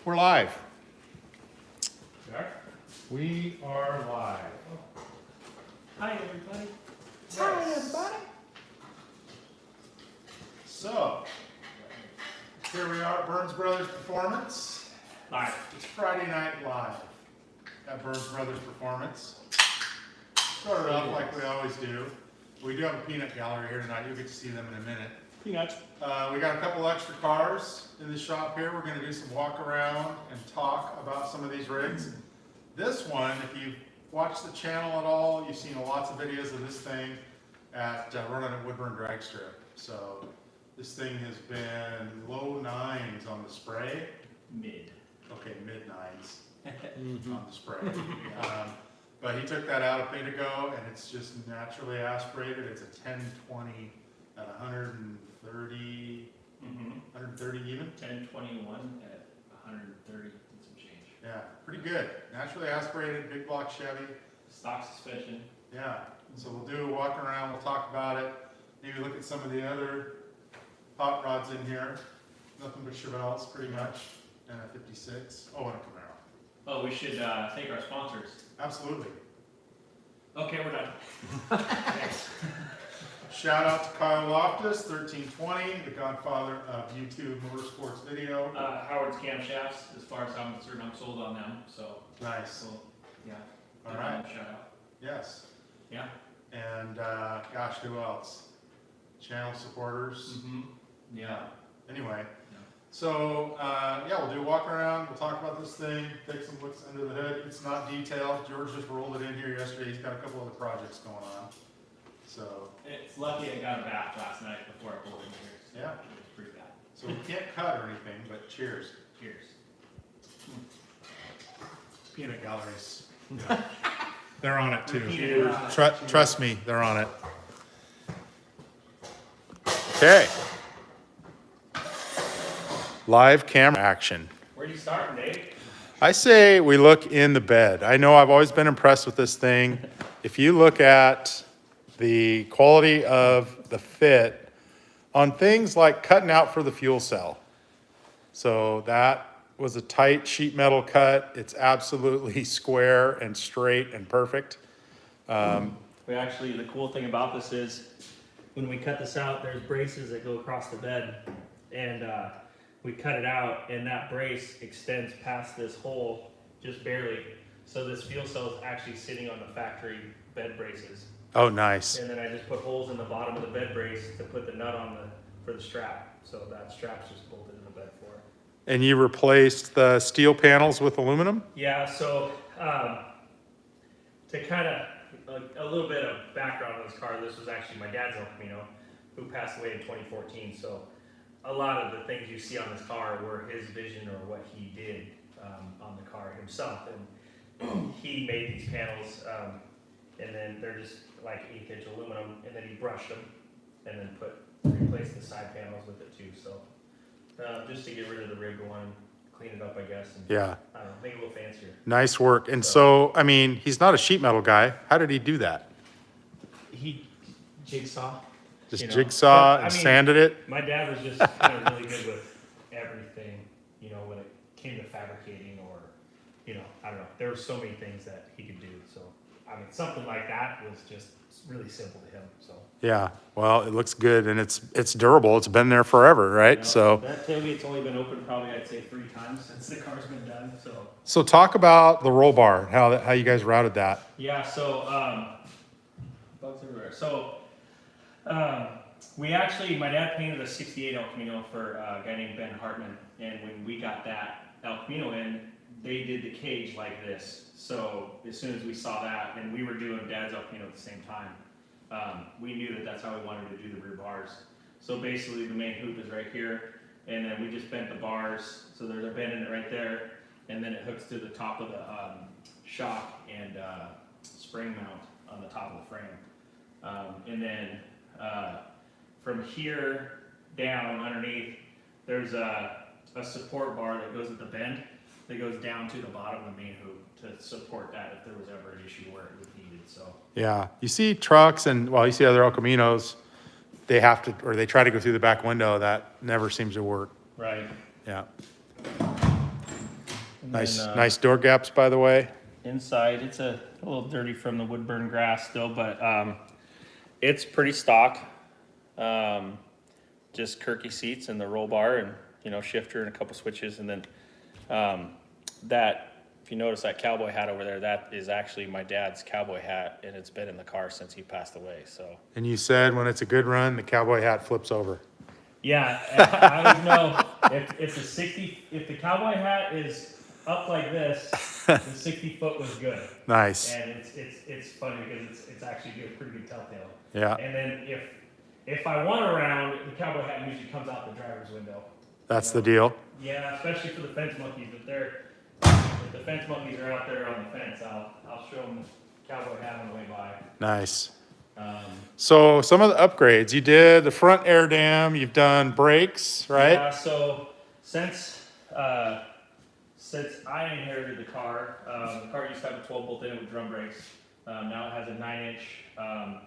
We're live. Jack? We are live. Hi, everybody. Hi, everybody. So, here we are at Burns Brothers Performance. Hi. It's Friday Night Live at Burns Brothers Performance. Started off like we always do. We do have a peanut gallery here tonight. You'll get to see them in a minute. Peanuts. We got a couple extra cars in the shop here. We're going to do some walk around and talk about some of these rigs. This one, if you've watched the channel at all, you've seen lots of videos of this thing at running at Woodburn Drag Strip. So this thing has been low nines on the spray. Mid. Okay, mid nines on the spray. But he took that out a bit ago, and it's just naturally aspirated. It's a 1020 at 130, 130 even. 1021 at 130 and some change. Yeah, pretty good. Naturally aspirated, big block Chevy. Stock suspension. Yeah, so we'll do a walk around, we'll talk about it. Maybe look at some of the other hot rods in here. Nothing but Chevelles, pretty much. And a 56. Oh, and a Camaro. Oh, we should thank our sponsors. Absolutely. Okay, we're done. Thanks. Shout out to Kyle Loftus, 1320, the godfather of YouTube motorsports video. Howard's camshafts, as far as I'm concerned, I'm sold on them. So, Nice. yeah. All Give right. them a shout out. Yes. Yeah. And gosh, who else? Channel supporters. Yeah. Anyway, Yeah. so yeah, we'll do a walk around. We'll talk about this thing, take some looks under the hood. It's not detailed. George just rolled it in here yesterday. He's got a couple other projects going on. So It's lucky I got a bath last night before I pulled in here. So Yeah. It was pretty bad. so we can't cut or anything, but cheers. Cheers. Peanut galleries. They're on it too. Cheers. Trust me, they're on it. Okay. Live camera action. Where are you starting, Dave? I say we look in the bed. I know I've always been impressed with this thing. If you look at the quality of the fit on things like cutting out for the fuel cell. So that was a tight sheet metal cut. It's absolutely square and straight and perfect. We actually, the cool thing about this is when we cut this out, there's braces that go across the bed, and we cut it out, and that brace extends past this hole just barely. So this fuel cell is actually sitting on the factory bed braces, Oh, nice. and then I just put holes in the bottom of the bed brace to put the nut on for the strap. So that strap's just bolted in the bed for it. And you replaced the steel panels with aluminum? Yeah, so to kind of a little bit of background on this car, this was actually my dad's El Camino, who passed away in 2014. So a lot of the things you see on this car were his vision or what he did on the car himself. And he made these panels, and then they're just like 1/8 inch aluminum, and then he brushed them, and then replaced the side panels with it too. So just to get rid of the rig one, clean it up, I guess, and Yeah, I don't know, make it a little fancier. nice work. And so, I mean, he's not a sheet metal guy. How did he do that? He jigsaw. Just You know, jigsaw but, I and mean, sanded it? My dad was just kind of really good with everything, you know, when it came to fabricating or, you know, I don't know. There were so many things that he could do. So, I mean, something like that was just really simple to him. So, Yeah, well, it looks good and it's durable. It's been there forever, right? you know, So, that tailgate's only been open probably, I'd say, 3 times since the car's been done. so talk about the roll bar, how you guys routed that. Yeah, so, bugs everywhere. So, we actually, my dad painted a 68 El Camino for a guy named Ben Hartman. And when we got that El Camino in, they did the cage like this. So as soon as we saw that, and we were doing Dad's El Camino at the same time, we knew that that's how we wanted to do the rear bars. So basically the main hoop is right here, and then we just bent the bars. So there's a bend in it right there, and then it hooks to the top of the shock and spring mount on the top of the frame. And then from here down underneath, there's a support bar that goes at the bend that goes down to the bottom of the main hoop to support that if there was ever an issue where it was needed. So Yeah, you see trucks and, well, you see other El Caminos, they have to, or they try to go through the back window. That never seems to work. right. Yeah. And Nice, then, nice door gaps, by the way. Inside, it's a little dirty from the wood burn grass still, but it's pretty stock. Just Kirky seats and the roll bar and, you know, shifter and a couple switches. And then that, if you notice that cowboy hat over there, that is actually my dad's cowboy hat, and it's been in the car since he passed away, so. And you said when it's a good run, the cowboy hat flips over. Yeah, I always know if the cowboy hat is up like this, the 60 foot was good. Nice. And it's funny because it's actually a pretty good telltale. Yeah, And then if I want around, the cowboy hat usually comes out the driver's window. that's the deal. Yeah, especially for the fence monkeys. If the fence monkeys are out there on the fence, I'll show them the cowboy hat on the way by. Nice. So some of the upgrades, you did the front air dam, you've done brakes, right? Yeah, so since I inherited the car used to have a 12 bolt in it with drum brakes. Now it has a 9-inch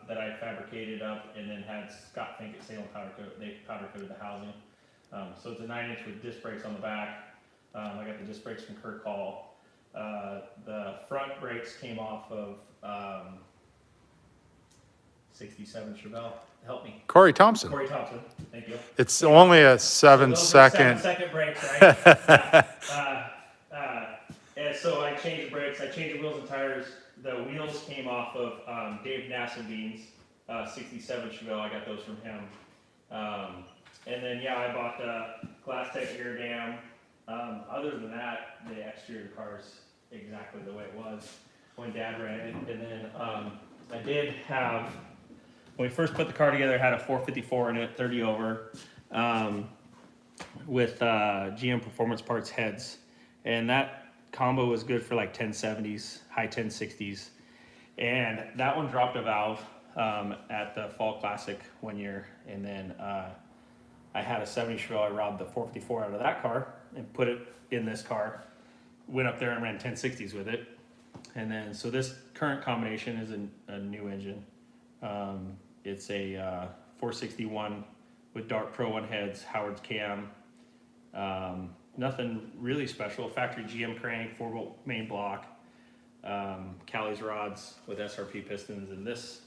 that I fabricated up and then had Scott Finkett Salem powder coat. They powder coated the housing. So it's a 9-inch with disc brakes on the back. I got the disc brakes from Kirk Hall. The front brakes came off of 67 Chevelle. Help me. Corey Thompson. Corey Thompson. Thank you. It's only a seven Those are second. 7-second brakes, right? And so I changed the brakes, I changed the wheels and tires. The wheels came off of Dave Nassendine's 67 Chevelle. I got those from him. And then, yeah, I bought the Glass Tech air dam. Other than that, the exterior of the car is exactly the way it was when Dad ran it. And then I did have, when we first put the car together, I had a 454 in it, 30 over, with GM Performance Parts heads. And that combo was good for like 1070s, high 1060s. And that one dropped a valve at the Fall Classic one year. And then I had a 70 Chevelle. I robbed the 454 out of that car and put it in this car. Went up there and ran 1060s with it. And then, so this current combination is a new engine. It's a 461 with Dark Pro 1 heads, Howard's cam. Nothing really special. Factory GM crank, 4-bolt main block, Callie's rods with SRP pistons. And this,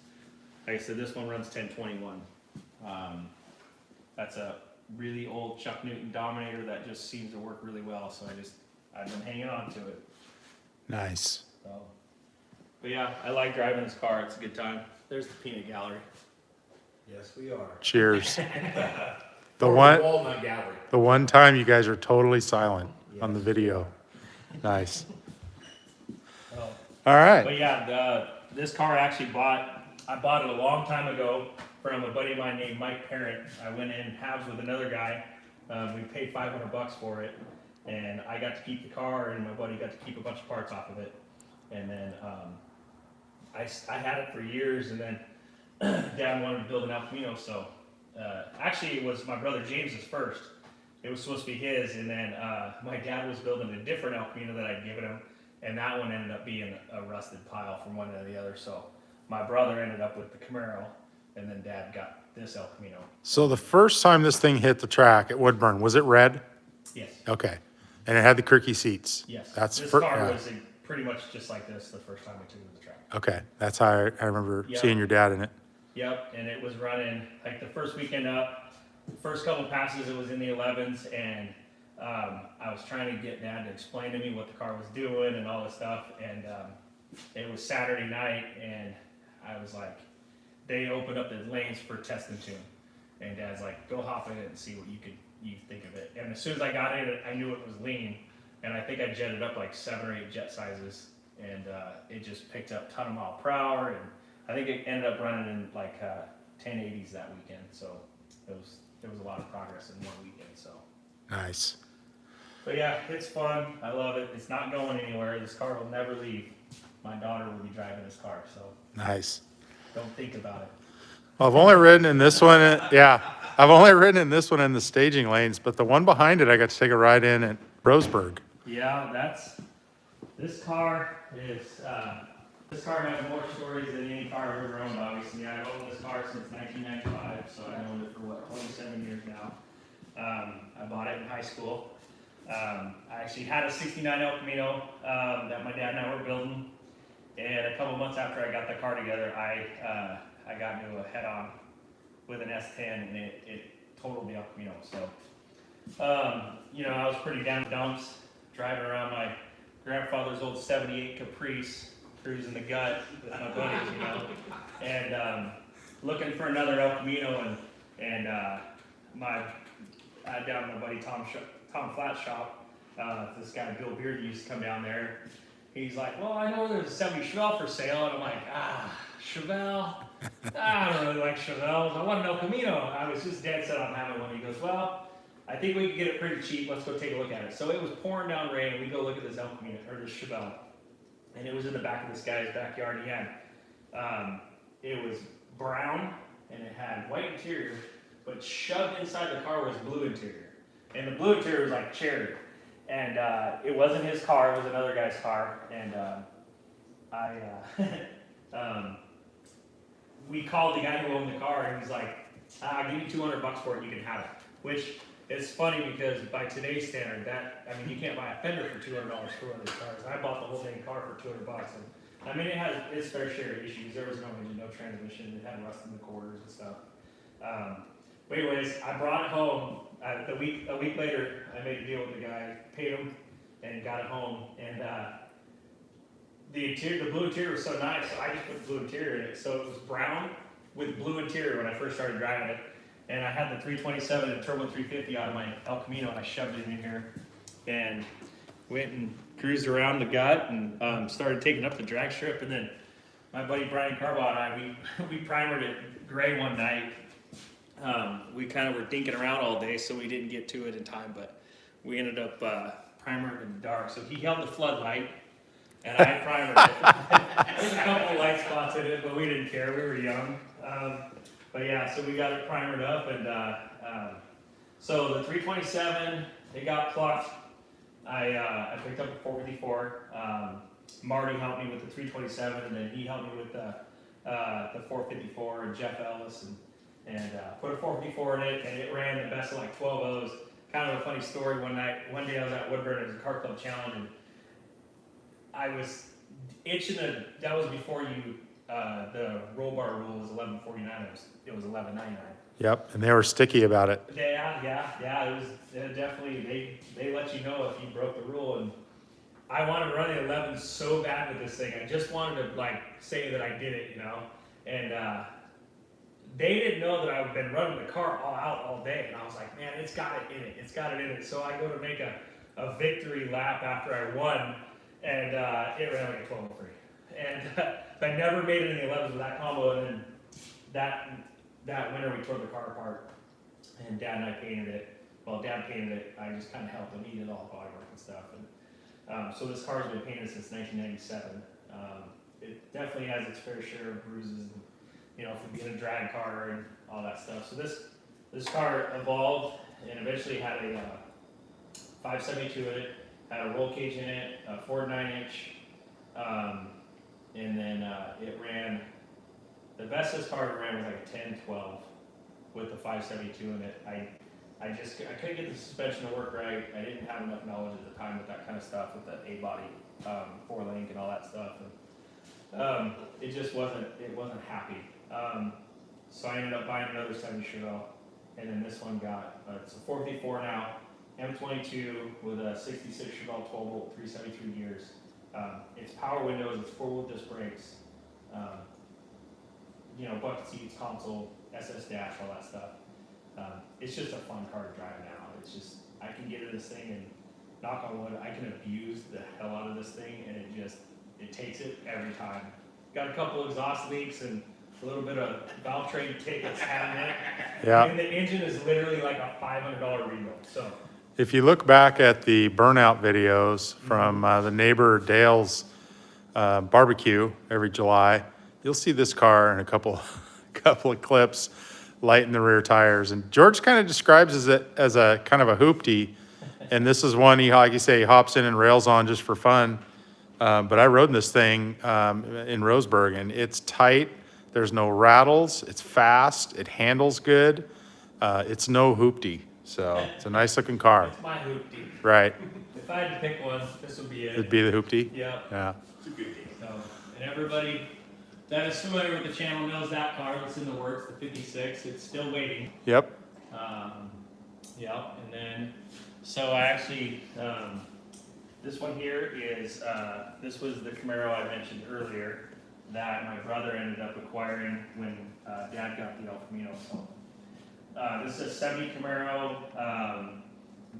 like I said, this one runs 1021. That's a really old Chuck Newton Dominator that just seems to work really well. So I've been hanging on to it. Nice. So, but yeah, I like driving this car. It's a good time. There's the peanut gallery. Yes, we are. Cheers. The Or one, Walnut Gallery. the one time you guys are totally silent on the video. Nice. Oh. All right. But yeah, this car I bought it a long time ago from a buddy of mine named Mike Parent. I went in halves with another guy. We paid $500 for it, and I got to keep the car, and my buddy got to keep a bunch of parts off of it. And then I had it for years, and then Dad wanted to build an El Camino, so actually it was my brother James's first. It was supposed to be his, and then my dad was building a different El Camino that I'd given him, and that one ended up being a rusted pile from one to the other. So my brother ended up with the Camaro, and then Dad got this El Camino. So the first time this thing hit the track at Woodburn, was it red? Yes. Okay. And it had the Kirky seats? Yes. That's this fir- car yeah. was pretty much just like this the first time we took it to the track. Okay, that's how I remember Yeah. seeing your dad in it. Yep, and it was running like the first weekend up, first couple passes it was in the 11s, and I was trying to get Dad to explain to me what the car was doing and all this stuff, and it was Saturday night, and I was like, they opened up the lanes for test and tune, and Dad's like, go hop in it and see what you think of it. And as soon as I got in it, I knew it was lean, and I think I jetted up like 7 or 8 jet sizes, and it just picked up a ton of mile per hour, and I think it ended up running in like 1080s that weekend, so there was a lot of progress in one weekend. So, Nice. but yeah, it's fun. I love it. It's not going anywhere. This car will never leave. My daughter will be driving this car, so Nice. don't think about it. Well, I've only ridden in this one, I've only ridden in this one in the staging lanes, but the one behind it, I got to take a ride in at Roseburg. Yeah, this car is. This car has more stories than any car I've ever owned, obviously. I've owned this car since 1995, so I've owned it for 27 years now. I bought it in high school. I actually had a 69 El Camino that my dad and I were building, and a couple months after I got the car together, I got into a head-on with an S10, and it totaled the El Camino. So, you know, I was pretty down in the dumps, driving around my grandfather's old 78 Caprice, cruising the gut with my buddies, you know, and looking for another El Camino, and I down my buddy Tom Flat shop. This guy Bill Beard used to come down there. He's like, well, I know there's a 70 Chevelle for sale, and I'm like, Chevelle? I don't really like Chevelles. I want an El Camino. I was just dead set on having one. He goes, well, I think we can get it pretty cheap. Let's go take a look at it. So it was pouring down rain, and we go look at this El Camino, or this Chevelle, and it was in the back of this guy's backyard. He had, it was brown, and it had white interior, but shoved inside the car was blue interior. And the blue interior was like cherry. And it wasn't his car, it was another guy's car. And we called the guy who owned the car, and he's like, give me $200 for it, you can have it. Which is funny because by today's standard, you can't buy a fender for $200 for one of these cars. I bought the whole dang car for $200. And, I mean, it has its fair share of issues. There was no engine, no transmission, it had rust in the quarters and stuff. But anyways, I brought it home. A week later, I made a deal with the guy, paid him, and got it home. And the blue interior was so nice, so I just put the blue interior in it. So it was brown with blue interior when I first started driving it. And I had the 327 and turbo 350 out of my El Camino, and I shoved it in here and went and cruised around the gut and started taking up the drag strip. And then my buddy Brian Carbaugh and I, we primered it gray one night. We kind of were dinking around all day, so we didn't get to it in time, but we ended up primering it in the dark. So he held the floodlight, and I primered it. There's a couple of light spots in it, but we didn't care. We were young. But yeah, so we got it primered up, and so the 327, it got plucked. I picked up a 454. Marty helped me with the 327, and then he helped me with the 454, and Jeff Ellis, and put a 454 in it, and it ran the best of like 12 O's. Kind of a funny story. One day I was at Woodburn, it was a car club challenge, and I was itching to, that was before the roll bar rule was 1149, it was 1199. Yep, and they were sticky about it. Yeah, it was definitely, they let you know if you broke the rule, and I wanted to run the 11 so bad with this thing. I just wanted to like say that I did it, you know, and they didn't know that I've been running the car all day, and I was like, man, it's got it in it. So I go to make a victory lap after I won, and it ran like a 1203. And I never made it in the 11s with that combo, and then that winter we tore the car apart, and Dad and I painted it. Well, Dad painted it, I just kind of helped him. He did all the bodywork and stuff. And so this car's been painted since 1997. It definitely has its fair share of bruises, and, you know, from being a drag car and all that stuff. So this car evolved and eventually had a 572 in it, had a roll cage in it, a Ford 9-inch, and then it ran, the best this car ran was like a 1012 with the 572 in it. I couldn't get the suspension to work right. I didn't have enough knowledge at the time with that kind of stuff, with the A-body, 4-link and all that stuff. And, it just wasn't happy. So I ended up buying another 70 Chevelle, and then this one got, it's a 454 now, M22 with a 66 Chevelle 12-volt 373 gears. It's power windows, it's 4-wheel disc brakes, you know, bucket seats, console, SS dash, all that stuff. It's just a fun car to drive now. It's just, I can get in this thing and knock on wood, I can abuse the hell out of this thing, and it takes it every time. Got a couple exhaust leaks and a little bit of valve train kick that's having it. Yeah. And the engine is literally like a $500 rebuild. So If you look back at the burnout videos from the neighbor Dale's barbecue every July, you'll see this car in a couple of clips, lighting the rear tires. And George kind of describes it as a kind of a hoopty, and this is one he, like you say, he hops in and rails on just for fun. But I rode this thing in Roseburg, and it's tight. There's no rattles. It's fast. It handles good. It's no hoopty. So it's a nice looking car, It's my hoopty. right? If I had to pick one, this would be It'd it. be the hoopty. Yeah. Yeah. So, and everybody that is familiar with the channel knows that car that's in the works, the 56. It's still waiting. Yep. Yeah, and then, so I actually, this one here is, this was the Camaro I mentioned earlier that my brother ended up acquiring when Dad got the El Camino. So, this is a 70 Camaro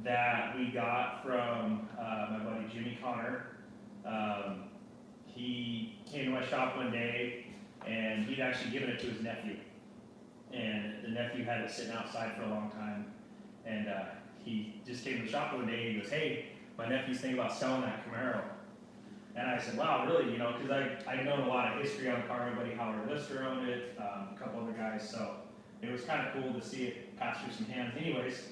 that we got from my buddy Jimmy Connor. He came to my shop one day and he'd actually given it to his nephew. And the nephew had it sitting outside for a long time. And he just came to the shop one day and he goes, hey, my nephew's thinking about selling that Camaro. And I said, wow, really? You know, because I'd known a lot of history on the car. My buddy Howard Lister owned it, a couple other guys. So it was kind of cool to see it pass through some hands. Anyways,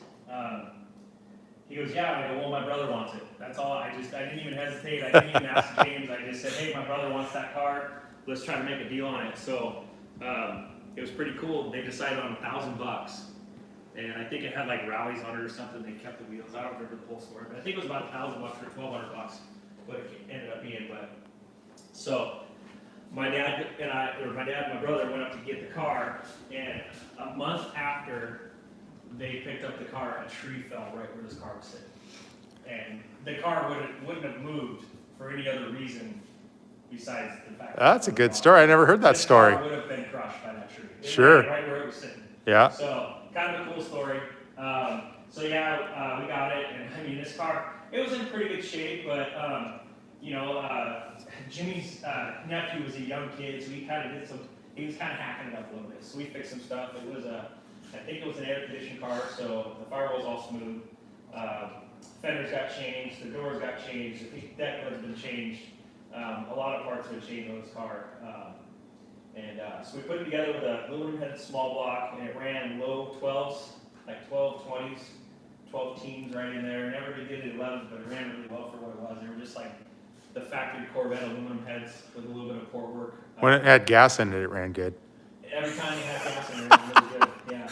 he goes, yeah. I go, well, my brother wants it. That's all. I didn't even hesitate. I didn't even ask James. I just said, hey, my brother wants that car. Let's try to make a deal on it. So it was pretty cool. They decided on $1,000. And I think it had like rallies on it or something. They kept the wheels. I don't remember the whole story, but I think it was about $1,000 or $1,200 what it ended up being. But so my dad and my brother went up to get the car, and a month after they picked up the car, a tree fell right where this car was sitting, and the car wouldn't have moved for any other reason besides the fact. That's a good story. I never heard that story. The car would have been crushed by that tree. It Sure. landed right where it was sitting. Yeah. So kind of a cool story. So yeah, we got it, and I mean this car, it was in pretty good shape, but you know, Jimmy's nephew was a young kid, so he was kind of hacking it up a little bit. So we fixed some stuff. It was I think it was an air conditioned car, so the firewall's all smooth. Fenders got changed, the doors got changed, the deck has been changed. A lot of parts have changed on this car. So we put it together with a aluminum headed small block, and it ran low 12s, like 12 20s, 12 teens right in there. Never did get it 11s, but it ran really well for what it was. They were just like the factory Corvette aluminum heads with a little bit of port work. When it had gas in it, it ran good. Every time you had gas in it, it was really good. Yeah.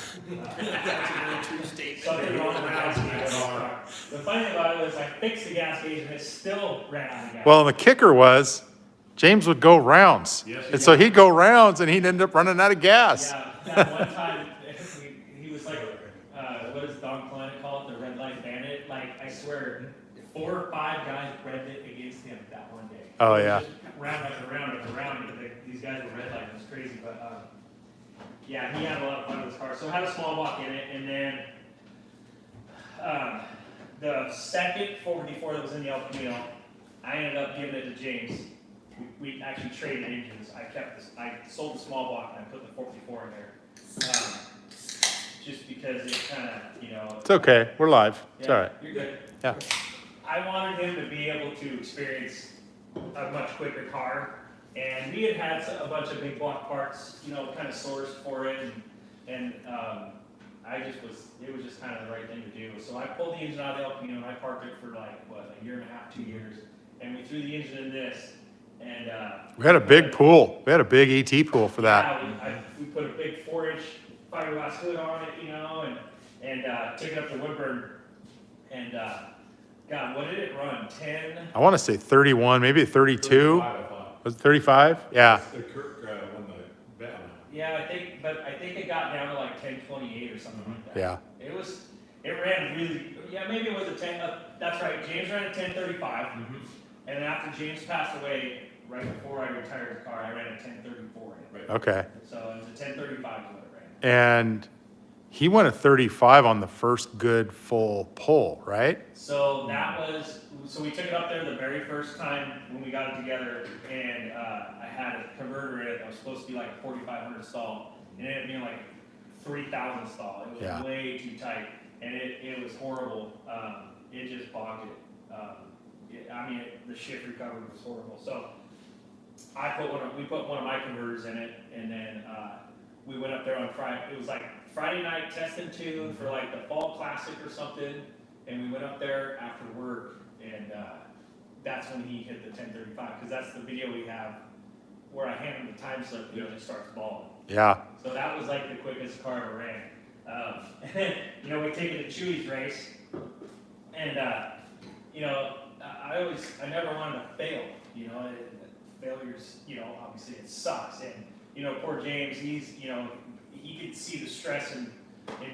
Something wrong with the gas gauge. The funny thing about it was I fixed the gas gauge and it still ran out of gas. Well, and the kicker was James would go rounds. And so he'd go rounds and he'd end up running out of gas. Yeah, that one time, he was like, what does Don Klein call it, the red light bandit? Like, I swear, 4 or 5 guys bred it against him that one day. Oh, It was yeah. just round after round after round, and these guys were red lighting, it was crazy, but, yeah, he had a lot of fun with his car. So it had a small block in it, and then, the second 454 that was in the El Camino, I ended up giving it to James. We actually traded engines. I sold the small block and I put the 454 in there. Just because it kind of, you know. It's okay. We're live. It's Yeah, all right. You're good. Yeah. I wanted him to be able to experience a much quicker car. And we had a bunch of big block parts, you know, kind of sourced for it. And it was just kind of the right thing to do. So I pulled the engine out of the El Camino and I parked it for like, a year and a half, 2 years. And we threw the engine in this. And We had a big pool. We had a big ET pool for that. yeah, we put a big 4-inch fiberglass hood on it, you know, and took it up to Woodburn. And God, what did it run? 10? I want to say 31, maybe 32. Was it 35? Yeah. The Kirk, when the bet on Yeah, I think it got down to like 1028 or something like that. Yeah. It ran really, maybe it was a 10, that's right, James ran a 1035. And then after James passed away, right before I retired the car, I ran a 1034 in it. Okay. So it was a 1035 is what it ran. And he went a 35 on the first good full pull, right? So so we took it up there the very first time when we got it together, and I had a converter in it that was supposed to be like 4,500 stall, and it ended up being like 3,000 stall. It was Yeah. way too tight, and it was horrible. It just bogged it. The shift recovery was horrible. So we put one of my converters in it, and then we went up there on Friday. It was like Friday night testing too for like the fall classic or something, and we went up there after work, and that's when he hit the 1035, because that's the video we have where I hand him the time slip and he just starts balling. Yeah. So that was like the quickest car I ever ran. You know, we take it to Chewy's race, and you know, I never wanted to fail. You know, failures. You know, obviously it sucks, and you know, poor James. You know, he could see the stress in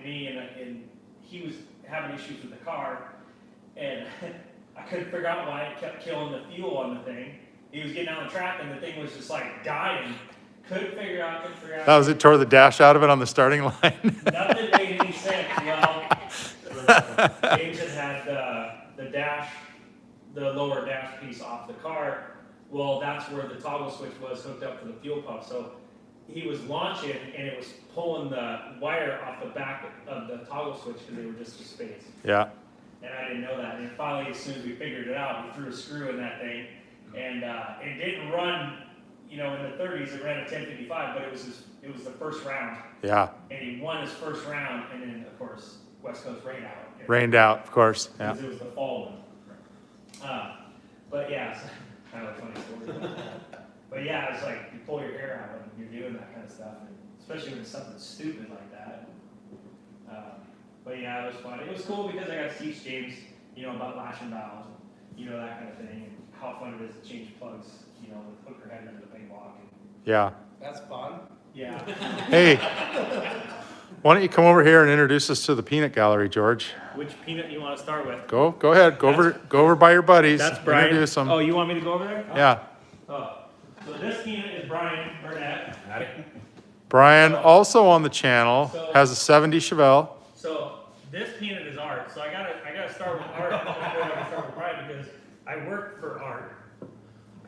me, and he was having issues with the car, and I couldn't figure out why it kept killing the fuel on the thing. He was getting on the track, and the thing was just like dying. Couldn't figure out. That was it, tore the dash out of it on the starting line. Nothing made any sense. Well, James had the dash, the lower dash piece off the car. Well, that's where the toggle switch was hooked up to the fuel pump. So he was launching, and it was pulling the wire off the back of the toggle switch because they were just a space. Yeah. And I didn't know that. And finally, as soon as we figured it out, we threw a screw in that thing, and it didn't run. You know, in the 30s, it ran a 1055, but it was the first round, Yeah. and he won his first round, and then of course West Coast rained out. Rained out, of course. Yeah. Because it was the fall one. But yeah, it's kind of a funny story. But yeah, it's like you pull your hair out when you're doing that kind of stuff, and especially when it's something stupid like that. But yeah, it was fun. It was cool because I got to teach James, you know, about lashing valves, and, you know, that kind of thing, and how fun it is to change plugs, you know, with hooker head under the big block. And, Yeah. That's fun. yeah. Hey, why don't you come over here and introduce us to the peanut gallery, George? Which peanut you want to start with? Go ahead. Go over by your buddies. That's Brian. Introduce them. Oh, you want me to go over there? Yeah. Oh, so this peanut is Brian Burnett. Brian, also on the channel, has a 70 Chevelle. So this peanut is Art. So I gotta start with Art before I can start with Brian because I worked for Art,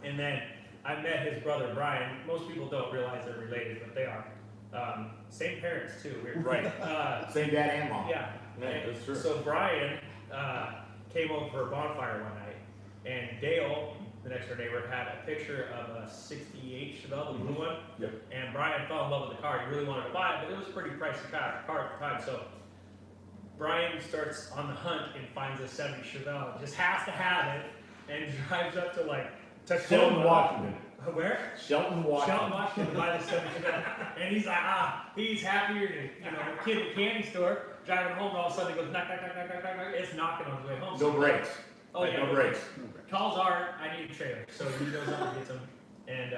and then I met his brother Brian. Most people don't realize they're related, but they are. Same parents too. Weird. Right. Same dad and mom. Yeah. that's true. So Brian came over for a bonfire one night, and Dale, the next door neighbor, had a picture of a '68 Chevelle, the blue one. Yep. And Brian fell in love with the car. He really wanted to buy it, but it was a pretty pricey car at the time. So Brian starts on the hunt and finds a '70 Chevelle. Just has to have it, and drives up to like Tacoma. Shelton, Washington. Where? Shelton, Washington. Shelton, Washington, to buy the '70 Chevelle. And he's like, he's happier than, you know, a kid at a candy store, driving home, and all of a sudden it goes knock, knock, knock, knock, knock, knock, knock. It's knocking on his way home. No brakes. Oh yeah, No brakes. Calls Art, I need a trailer. So he goes up and gets him. And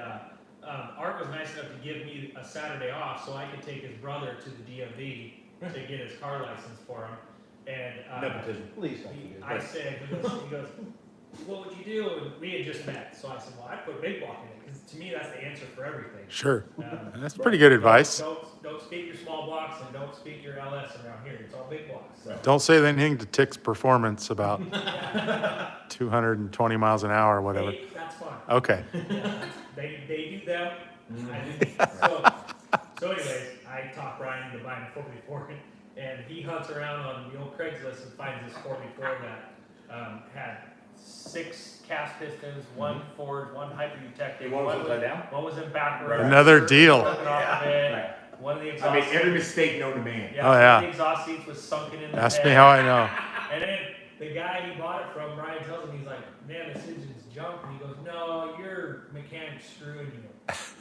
Art was nice enough to give me a Saturday off so I could take his brother to the DMV to get his car license for him. And Nepotism. Please don't do I said, he goes, what would you do? And we had just met. So I said, well, I'd put big block in it because to me that's the answer for everything. Sure. Um, That's pretty good advice. Don't speak your small blocks and don't speak your LS around here. It's all big blocks. So. Don't say anything to Tick's performance about 220 miles an hour or whatever. That's fine. Okay. They do them. I do. So anyways, I talked Brian into buying a 4x4, and he hunts around on the old Craigslist and finds this 4x4 that had 6 cast pistons, 1 forward, 1 hyper-detective. One was upside down? One was in backwards. Another deal. Broken off of it. Right. One of the exhaust I made every mistake known to man. Oh, yeah. one of the exhaust seats was sunken in the Ask bed. me how I know. And then the guy he bought it from, Brian tells him, he's like, man, this engine's junk. And he goes, no, your mechanic screwing you.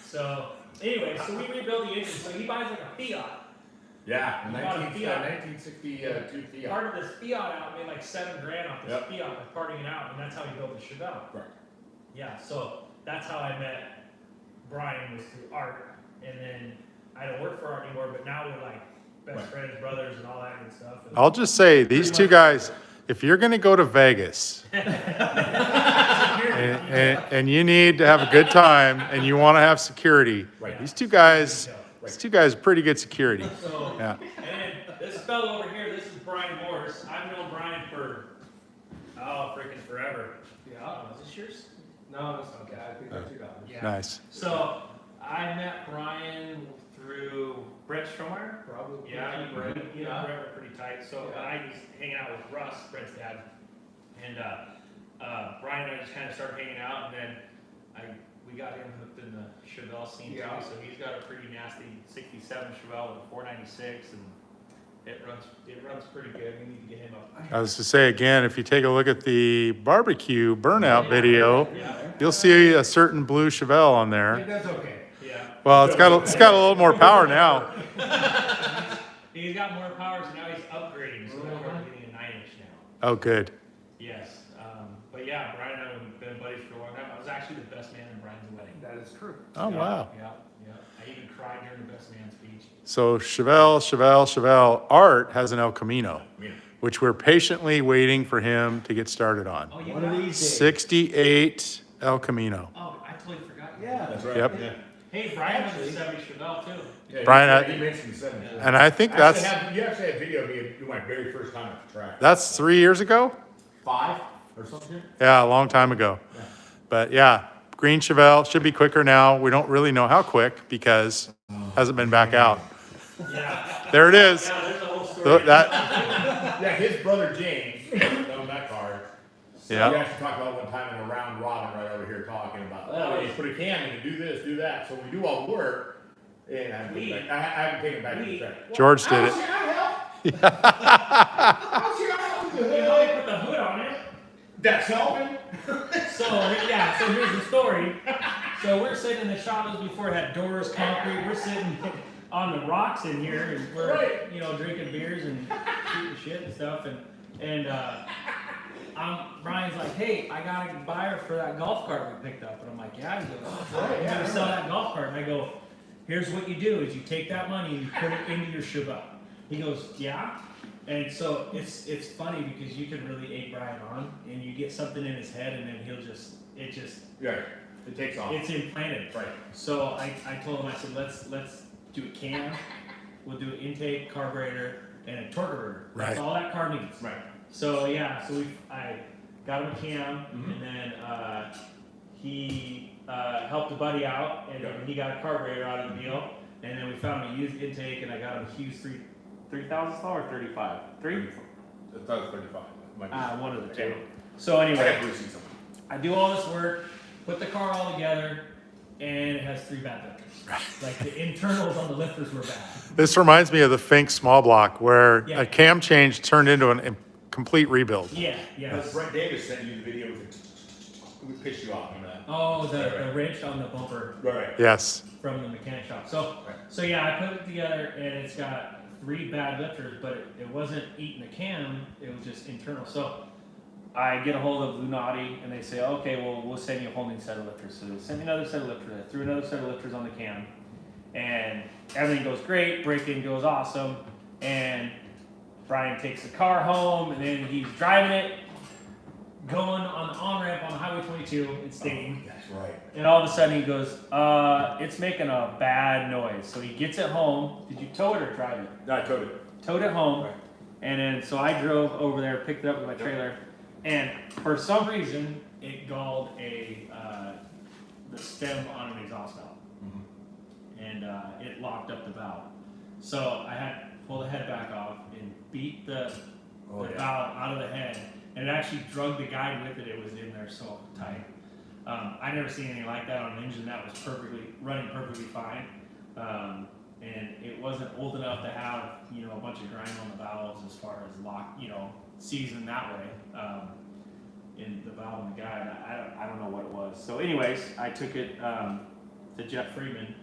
So, anyway, so we rebuilt the engine. So he buys like a Fiat. Yeah, You got a 1962 Fiat. Part of this Fiat out made like $7,000 off this Yep. Fiat by parting it out. And that's how he built the Chevelle. Right. Yeah, so that's how I met Brian, was through Art. And then I don't work for Art anymore, but now we're like best Right. friends, brothers, and all that good stuff. And I'll just say, these two guys, if you're going to go to Vegas and you need to have a good time and you want to have security, Right. these two guys are pretty good security. So, Yeah. and then this fellow over here, this is Brian Morris. I've known Brian for, freaking forever. Yeah. Is this yours? No, that's okay. I think that's $2. Yeah. Nice. So I met Brian through Brett Stromeyer. Probably. Yeah, you and Brett Yeah. were pretty tight. So Yeah. I was hanging out with Russ, Brett's dad, and Brian and I just kind of started hanging out, and then we got him hooked in the Chevelle scene Yeah. too. So he's got a pretty nasty '67 Chevelle with a 496, and it runs pretty good. We need to get him up. I was to say again, if you take a look at the barbecue burnout video, Yeah, you'll see a certain blue Chevelle on I think there. that's okay. yeah. Well, it's got a little more power now. He's he's got more power, so now he's upgrading, so now we're getting a 9-inch now. Oh, good. Yes, but yeah, Brian and I have been buddies for a long time. I was actually the best man in Brian's wedding. That is true. Oh, wow. Yeah. I even cried during the best man speech. So Chevelle, Art has an El Camino, which we're patiently waiting for him to get started on. Oh, you One of got it? these days. 68 El Camino. Oh, I totally forgot. Yeah. That's right. Yep. Yeah. Hey, Brian has a 70 Chevelle too. Yeah, Brian, he mentioned 7. And I think You actually have video of me do my very first time at the track. that's 3 years ago? 5 or something? Yeah, a long time ago. But yeah, green Chevelle should be quicker now. We don't really know how quick because hasn't been back out. Yeah. There it is. Yeah, there's a whole story. That, Yeah, his brother James owned that car. So Yeah. we actually talked about one time in a round robin right over here talking about, oh, you put a cam in to do this, do that. So we do all the work. And I haven't taken it back to the track. George did it. You know, they put the hood on it. That's helping. So yeah, so here's the story. So we're sitting in the shop, this was before it had doors, concrete. We're sitting on the rocks in here, and we're Right. drinking beers and shooting shit and stuff. And Brian's like, hey, I got a buyer for that golf cart we picked up. And I'm like, yeah. He goes, I'm gonna sell that golf cart. And I go, here's what you do: is you take that money and you put it into your Chevelle. He goes, yeah. And so it's funny because you can really egg Brian on, and you get something in his head, and then Yeah, it takes off. it's implanted. Right. So I told him, I said, let's do a cam, we'll do an intake, carburetor, and a torque converter. That's Right. all that car needs. Right. So yeah, so I got him a cam, and then he helped a buddy out, and Yeah. he got a carburetor out of the deal, and then we found a used intake, and I got him a Hughes 3000 stall or 35? 3? I thought it was 35. Might be. One of the two. Okay. So I anyway, got to see something. I do all this work, put the car all together, and it has 3 bad lifters. Like the internals on the lifters were bad. this reminds me of the Fink small block where Yeah. a cam change turned into a complete rebuild. Yeah, yeah. Because Brent Davis sent you the video with we pissed you off, remember that? Oh, the wrench on the bumper Right. Yes. from the mechanic shop. So yeah, I put it together, and it's got 3 bad lifters, but it wasn't eating the cam, it was just internal. So I get a hold of Lunati, and they say, okay, well, we'll send you a whole new set of lifters. So they send me another set of lifters. I threw another set of lifters on the cam, and everything goes great, braking goes awesome, and Brian takes the car home, and then he's driving it, going on the on-ramp on Highway 22 in Stain. That's right. And all of a sudden he goes, it's making a bad noise. So he gets it home. Did you tow it or drive it? No, I told it. Towed it home. Right. And then, so I drove over there, picked it up with my trailer. And for some reason, it galled the stem on an exhaust valve. And it locked up the valve. So I had to pull the head back off and beat the valve out of the head. And it actually drug the guide with it. It was in there so tight. I never seen anything like that on an engine that was running perfectly fine. And it wasn't old enough to have, a bunch of grime on the valves as far as lock, season that way. In the valve and the guide, I don't know what it was. So anyways, I took it to Jeff Freeman,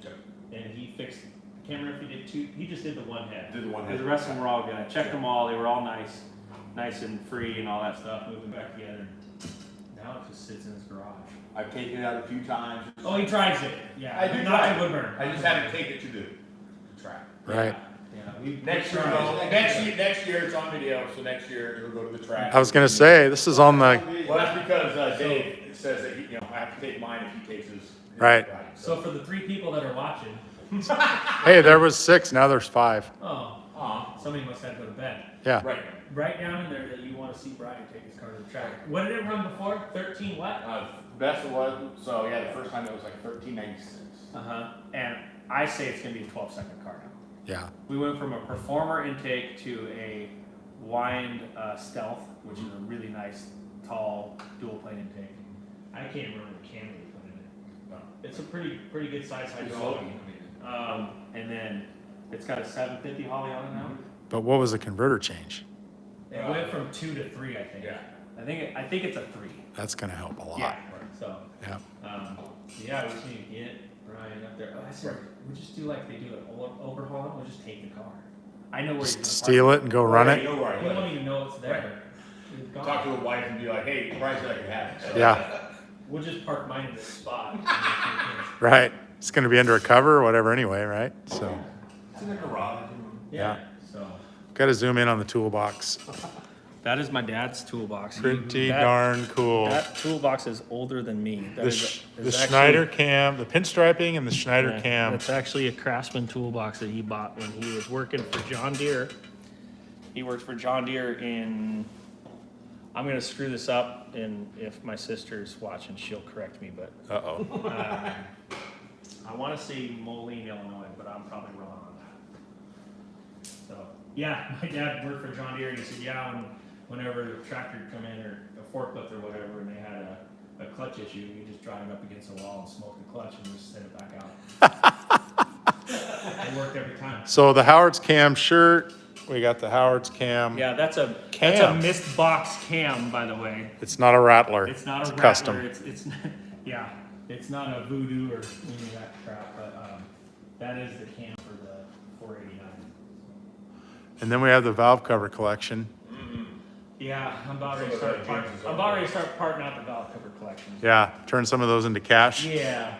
and he fixed, I can't remember if he did 2, he just did the one head. Did the one head. Because the rest of them were all good. I checked them all, they were all nice and free and all that stuff, moving back together. Now it just sits in his garage. I've taken it out a few times. Oh, he drives it, yeah. I do Not drive to it. Woodburn. I just haven't taken it to the track. Right. Yeah, Next year, next year it's on video, so next year it'll go to the track. I was going to say, this is on the, Well, that's because Dave says that I have to take mine if he takes his. Right. So for the 3 people that are watching, hey, there was 6, now there's 5. somebody must have to go to bed. Yeah. Right. Write down in there that you want to see Brian take his car to the track. What did it run before? 13 what? Best it was, so yeah, the first time it was like 1396. And I say it's going to be a 12-second car now. Yeah. We went from a performer intake to a wind stealth, which is a really nice, tall, dual plane intake. I can't remember the cam we put in it. It's a pretty good size hydraulic. And then it's got a 750 Holly on it now. But what was the converter change? It went from 2 to 3, I think. Yeah. I think it's a 3. That's going to help a lot. Yeah. So. Yeah. Yeah, we just need to get Brian up there. Oh, I said, we just do like they do an overhaul. We'll just take the car. I know where you're gonna Steal it and go run You it? know where I You live. don't even know it's there. It's gone. Talk to the wife and be like, hey, price I can have it. Yeah, We'll just park mine in this spot. right. It's gonna be under a cover or whatever anyway, right? So, It's in the garage. Yeah. So gotta zoom in on the toolbox. that is my dad's toolbox. Pretty darn cool. That toolbox is older than me. That The is actually- Schneider cam, the pinstriping and the Schneider Yeah, cam. It's actually a Craftsman toolbox that he bought when he was working for John Deere. He worked for John Deere in, I'm gonna screw this up, and if my sister's watching, she'll correct me, but Uh-oh. I wanna say Moline, Illinois, but I'm probably wrong on that. So, yeah, my dad worked for John Deere, and he said, yeah, whenever the tractor would come in, or a forklift or whatever, and they had a clutch issue, you just drive it up against the wall and smoke the clutch and just send it back out. It worked every time. So the Howard's cam shirt, we got the Howard's cam. Yeah, that's a Cam. mist box cam, by the way. It's not a rattler. It's not a rattler. custom. It's yeah, it's not a voodoo or any of that crap, but that is the cam for the 489. And then we have the valve cover collection. Yeah, I'm about ready to Some of start. the Part, James's I'm over about there. ready to start parting out the valve cover collection. Yeah, turn some of those into cash. Yeah.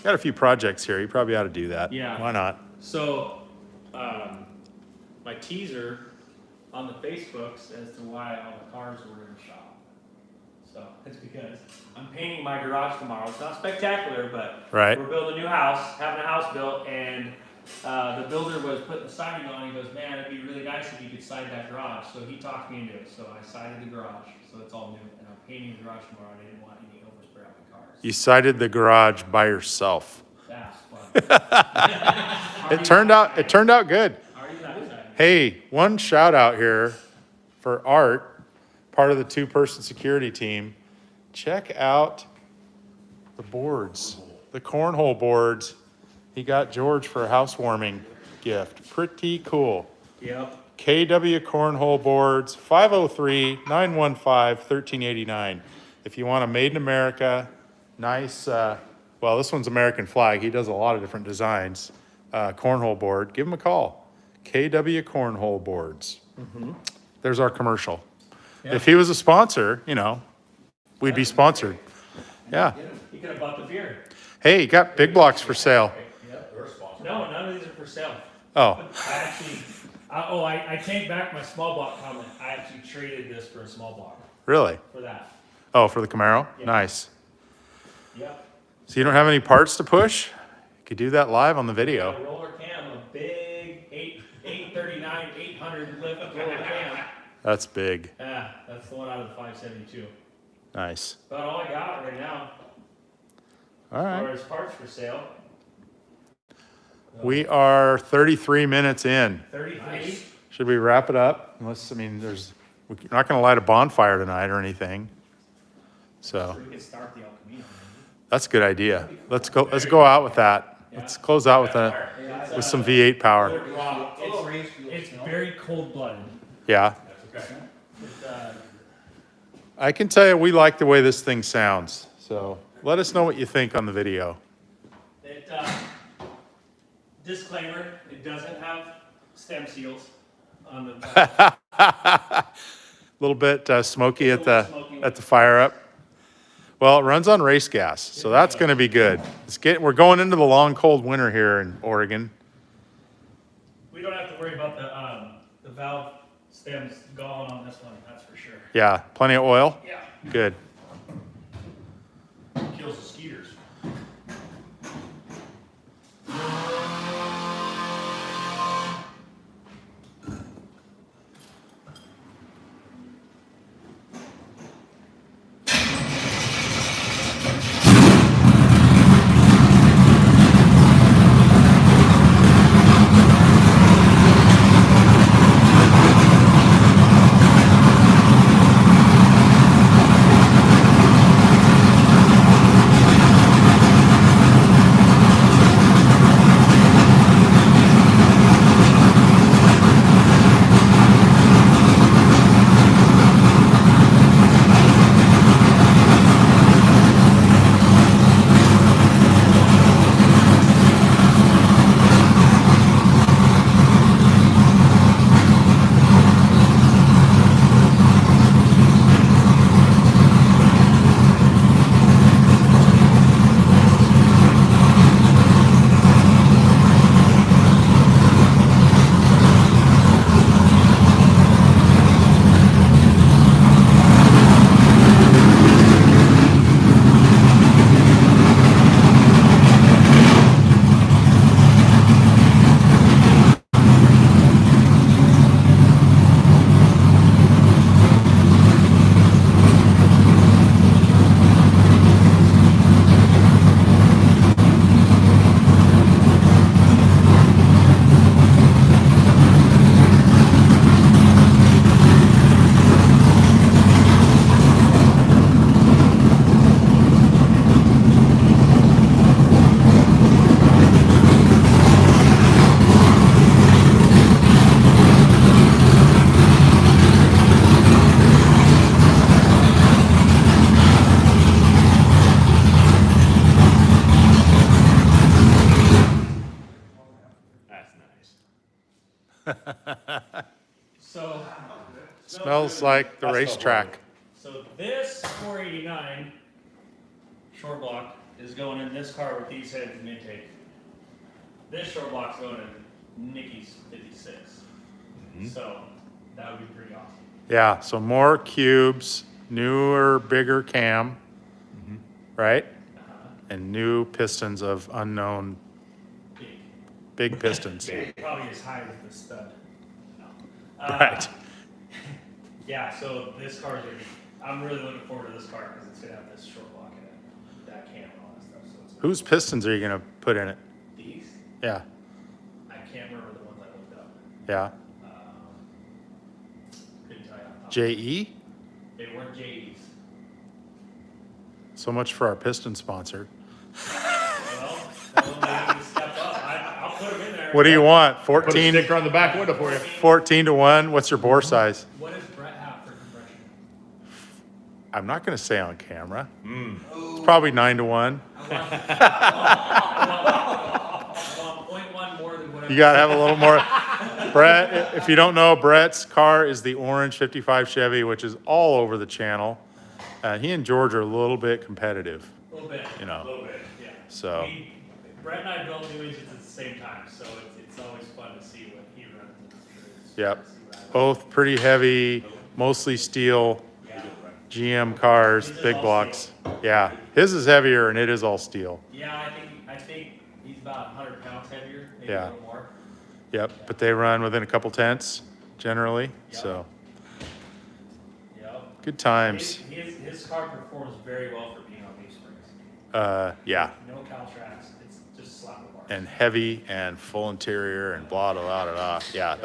Got a few projects here. You probably ought to do that. Yeah. Why not? So, my teaser on the Facebooks as to why all the cars were in the shop. So, it's because I'm painting my garage tomorrow. It's not spectacular, but Right. we're building a new house, having a house built, and the builder was putting the siding on. He goes, man, it'd be really nice if you could side that garage. So he talked me into it. So I sided the garage. So it's all new. And I'm painting the garage tomorrow. And I didn't want any overspray on the cars. You sided the garage by yourself. That's fun. It turned out good. Already that excited. Hey, one shout out here for Art, part of the 2-person security team. Check out the boards, the cornhole boards. He got George for a housewarming gift. Pretty cool. Yep. KW Cornhole Boards, 503-915-1389. If you want a made in America, nice, well, this one's American flag. He does a lot of different designs. Cornhole board, give him a call. KW Cornhole Boards. There's our commercial. Yeah. If he was a sponsor, you know, we'd be sponsored. Yeah. You could have bought the beer. Hey, you got big blocks for sale. They're sponsored. No, none of these are for sale. Oh, I actually, I take back my small block comment. I actually traded this for a small block really? for that. Oh, for the Camaro? Yeah. Nice. Yep. So you don't have any parts to push? You could do that live on the A video. roller cam, a big 839, 800 lift roller cam. That's big. Yeah, that's the one out of the 572. Nice. About all I got right now, All as right. far as parts for sale. We are 33 minutes in. 33. Should we wrap it up? Unless, I mean, we're not going to light a bonfire tonight or anything. So We can start the El Camino. that's a good idea. Let's go out with that. Let's close out with some V8 power. It's very cold-blooded. Yeah. That's okay. It's, I can tell you, we like the way this thing sounds. So let us know what you think on the video. It, disclaimer, it doesn't have stem seals on the, A little bit smoky at the fire up. Well, it runs on race gas, so that's going to be good. We're going into the long cold winter here in Oregon. we don't have to worry about the valve stems going on this one, that's for sure. Yeah, plenty of oil. Yeah. Good. Kills the skeeters. Smells like the That's racetrack. So this 489 short block is going in this car with these heads and intake. This short block's going in Nikki's 56. So that would be pretty awesome. Yeah, so more cubes, newer, bigger cam, right? And new pistons of unknown, Big. big pistons. Probably as high as the stud. No. Right. Yeah, so this car is gonna be, I'm really looking forward to this car because it's gonna have this short block in it, that cam and all that stuff. So it's Whose pistons are you gonna put in it? these. Yeah, I can't remember the ones I looked up. yeah. Couldn't tell you. off the top. JE? They weren't JEs. So much for our piston sponsor. Well, tell them they need to step up. I'll put them in there. What do you want? Put a 14, sticker on the back window for you. 14 to 1? What's your bore size? What does Brett have for compression? I'm not gonna say on camera. It's probably 9 to 1. I want 0.1 more than whatever. You gotta have a little more. Brett, if you don't know, Brett's car is the orange 55 Chevy, which is all over the channel. He and George are a little bit competitive, A little bit. you A know, little bit, yeah. so. Brett and I built new engines at the same time, so it's always fun to see what he runs. and Yep. see what I run. Both pretty heavy, mostly steel Yeah. GM cars, His is big all blocks. Yeah, his is heavier and it is all steel. Yeah, I think he's about 100 pounds heavier, maybe Yeah. a little more. Yep, but they run within a couple tenths generally, so Yep. good times. His car performs very well for being on leaf springs. Yeah, No Caltrax, it's just slap the bar. and heavy and full interior and blah, blah, blah, blah. Yeah,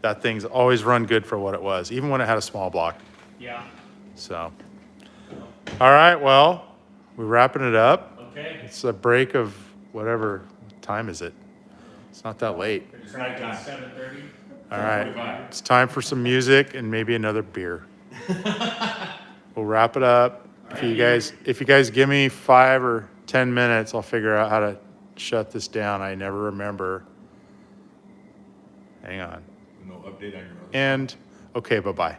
that thing's always run good for what it was, even when it had a small block, Yeah, so. All right, well, we're wrapping it up. okay. It's a break of whatever time is it? It's not that late. It's like 7:30. All right, it's time for some music and maybe another beer. We'll wrap it up. If you guys give me 5 or 10 minutes, I'll figure out how to shut this down. I never remember. Hang on. No update on your other. And, okay, bye-bye.